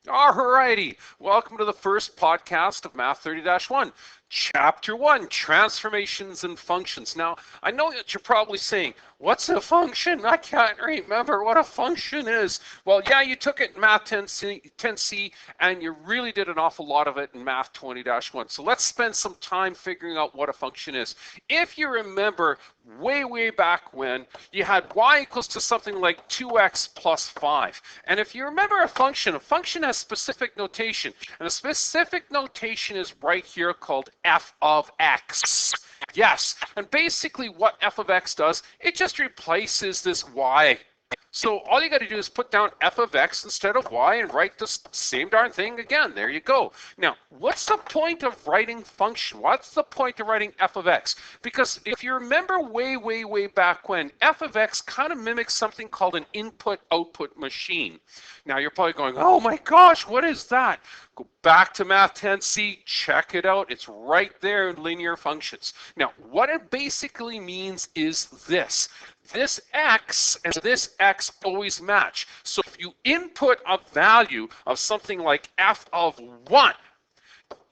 Alrighty, welcome to the first podcast of Math 30-1, Chapter 1, Transformations and Functions. Now, I know that you're probably saying, what's a function? I can't remember what a function is. Well, yeah, you took it in Math 10C, and you really did an awful lot of it in Math 20-1. So let's spend some time figuring out what a function is. If you remember, way back when, you had y equals to something like 2x plus 5. And if you remember a function has specific notation. And the specific notation is right here called f of x. Yes, and basically what f of x does, it just replaces this y. So all you got to do is put down f of x instead of y and write the same darn thing again. There you go. Now, what's the point of writing function? What's the point of writing f of x? Because if you remember way back when, f of x kind of mimics something called an input-output machine. Now, you're probably going, oh my gosh, what is that? Go back to Math 10C, check it out. It's right there in linear functions. Now, what it basically means is this. This x and this x always match. So if you input a value of something like f of 1,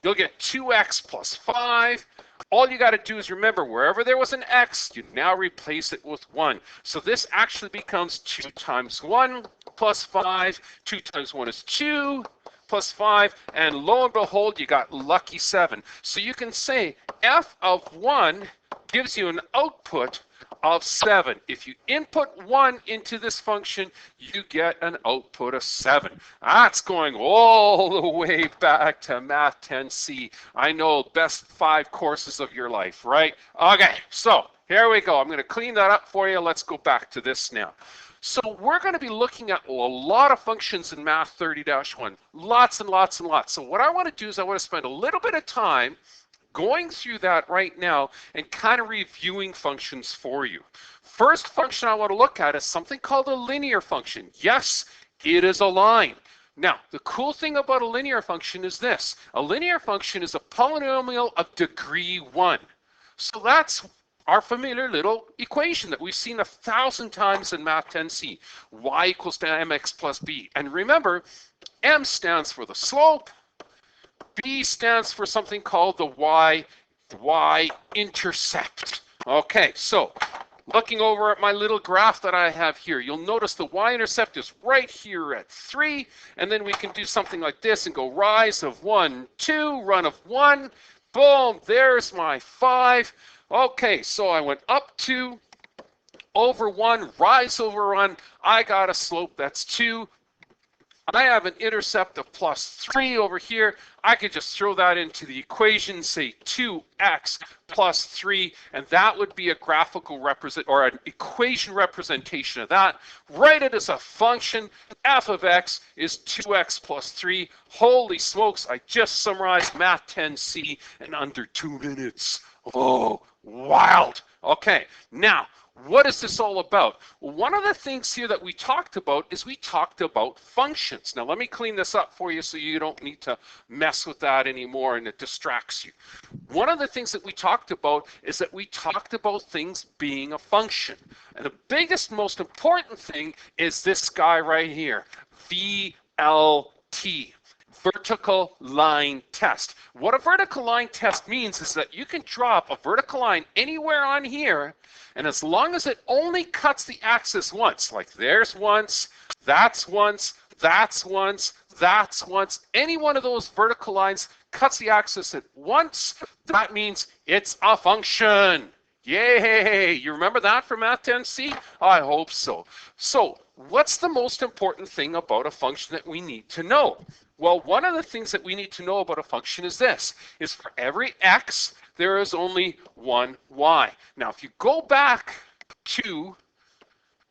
you'll get 2x plus 5. All you got to do is remember, wherever there was an x, you now replace it with 1. So this actually becomes 2 times 1 plus 5. 2 times 1 is 2 plus 5. And lo and behold, you got lucky 7. So you can say f of 1 gives you an output of 7. If you input 1 into this function, you get an output of 7. That's going all the way back to Math 10C. I know, best 5 courses of your life, right? Okay, so here we go. I'm going to clean that up for you. Let's go back to this now. So we're going to be looking at a lot of functions in Math 30-1. Lots and lots and lots. So what I want to do is I want to spend a little bit of time going through that right now and kind of reviewing functions for you. First function I want to look at is something called a linear function. Yes, it is a line. Now, the cool thing about a linear function is this. A linear function is a polynomial of degree 1. So that's our familiar little equation that we've seen 1,000 times in Math 10C. Y equals to mx plus b. And remember, m stands for the slope. B stands for something called the y-intercept. Okay, so looking over at my little graph that I have here, you'll notice the y-intercept is right here at 3, and then we can do something like this and go rise of 1, 2, run of 1, boom, there's my 5. Okay, so I went up 2, over 1, rise over 1, I got a slope that's 2. I have an intercept of plus 3 over here. I could just throw that into the equation, say 2x plus 3, and that would be a graphical or an equation representation of that. Write it as a function. F of x is 2x plus 3. Holy smokes, I just summarized Math 10C in under 2 minutes. Oh, wild. Okay, now, what is this all about? Well, one of the things here that we talked about is we talked about functions. Now, let me clean this up for you so you don't need to mess with that anymore and it distracts you. One of the things that we talked about is that we talked about things being a function. And the biggest, most important thing is this guy right here, VLT. Vertical line test. What a vertical line test means is that you can drop a vertical line anywhere on here, and as long as it only cuts the axis once, like there's once, that's once, that's once, that's once, any one of those vertical lines cuts the axis at once, that means it's a function. Yay! You remember that from Math 10C? I hope so. So, what's the most important thing about a function that we need to know? Well, one of the things that we need to know about a function is this, is for every x, there is only one y. Now, if you go back to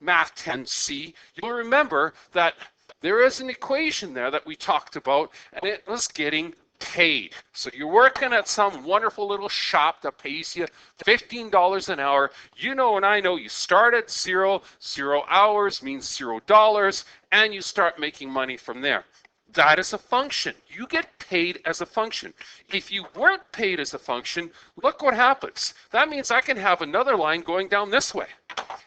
Math 10C, you'll remember that there is an equation there that we talked about, and it was getting paid. So you're working at some wonderful little shop that pays you $15 an hour. You know, and I know, you start at 0 hours means $0, and you start making money from there. That is a function. You get paid as a function. If you weren't paid as a function, look what happens. That means I can have another line going down this way.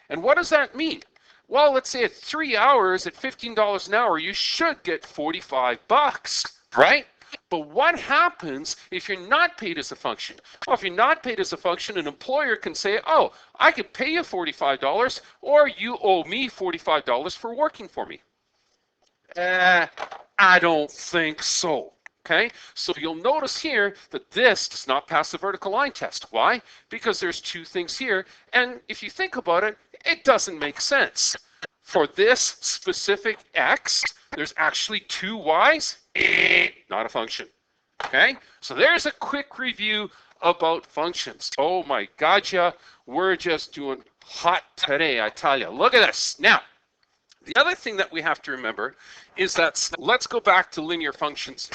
And what does that mean? Well, let's say at 3 hours at $15 an hour, you should get 45 bucks, right? But what happens if you're not paid as a function? Well, if you're not paid as a function, an employer can say, oh, I could pay you $45 or you owe me $45 for working for me. I don't think so. Okay, so you'll notice here that this does not pass the vertical line test. Why? Because there's two things here, and if you think about it, it doesn't make sense. For this specific x, there's actually two y's, not a function. Okay, so there's a quick review about functions. Oh my God, yeah, we're just doing hot today, I tell you. Look at this. Now, the other thing that we have to remember is that, let's go back to linear functions.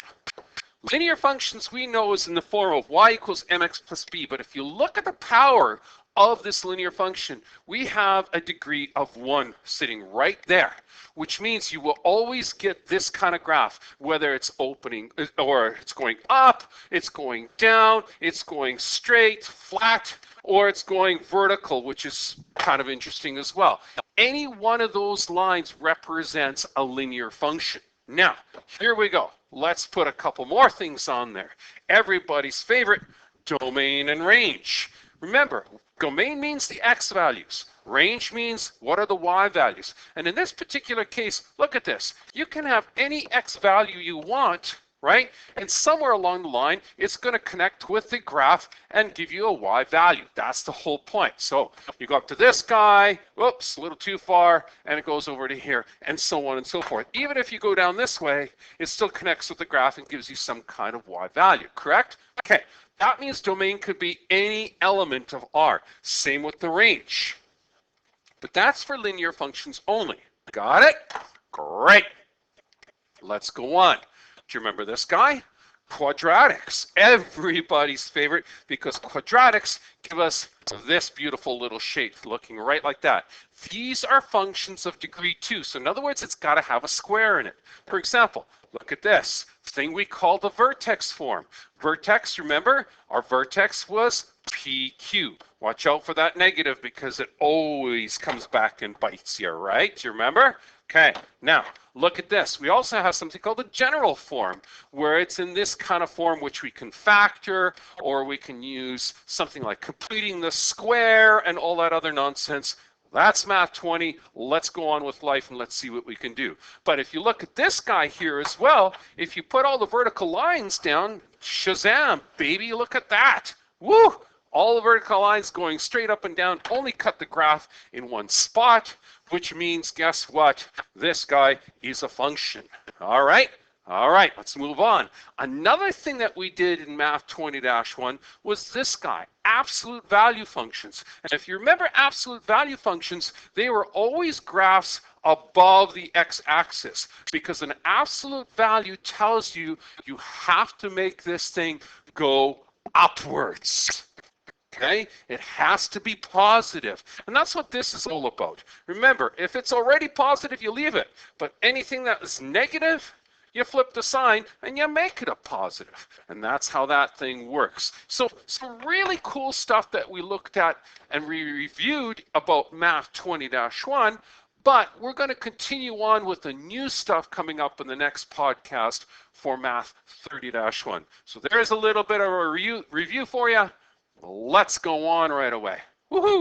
Linear functions we know is in the form of y equals mx plus b, but if you look at the power of this linear function, we have a degree of 1 sitting right there, which means you will always get this kind of graph, whether it's opening or it's going up, it's going down, it's going straight, flat, or it's going vertical, which is kind of interesting as well. Any one of those lines represents a linear function. Now, here we go. Let's put a couple more things on there. Everybody's favorite, domain and range. Remember, domain means the x values. Range means what are the y values. And in this particular case, look at this. You can have any x value you want, right? And somewhere along the line, it's going to connect with the graph and give you a y value. That's the whole point. So you go up to this guy, whoops, a little too far, and it goes over to here, and so on and so forth. Even if you go down this way, it still connects with the graph and gives you some kind of y value, correct? Okay, that means domain could be any element of R. Same with the range. But that's for linear functions only. Got it? Great. Let's go on. Do you remember this guy? Quadratics, everybody's favorite, because quadratics give us this beautiful little shape looking right like that. These are functions of degree 2. So in other words, it's got to have a square in it. For example, look at this thing we call the vertex form. Vertex, remember, our vertex was PQ. Watch out for that negative because it always comes back and bites you, right? Do you remember? Okay, now look at this. We also have something called the general form, where it's in this kind of form which we can factor, or we can use something like completing the square and all that other nonsense. That's Math 20. Let's go on with life and let's see what we can do. But if you look at this guy here as well, if you put all the vertical lines down, shazam, baby, look at that. Woo! All the vertical lines going straight up and down, only cut the graph in one spot, which means, guess what? This guy is a function. All right, let's move on. Another thing that we did in Math 20-1 was this guy, absolute value functions. And if you remember absolute value functions, they were always graphs above the x-axis, because an absolute value tells you you have to make this thing go upwards. Okay, it has to be positive. And that's what this is all about. Remember, if it's already positive, you leave it. But anything that is negative, you flip the sign and you make it a positive. And that's how that thing works. So some really cool stuff that we looked at and we reviewed about Math 20-1. But we're going to continue on with the new stuff coming up in the next podcast for Math 30-1. So there's a little bit of a review for you. Let's go on right away. Woohoo!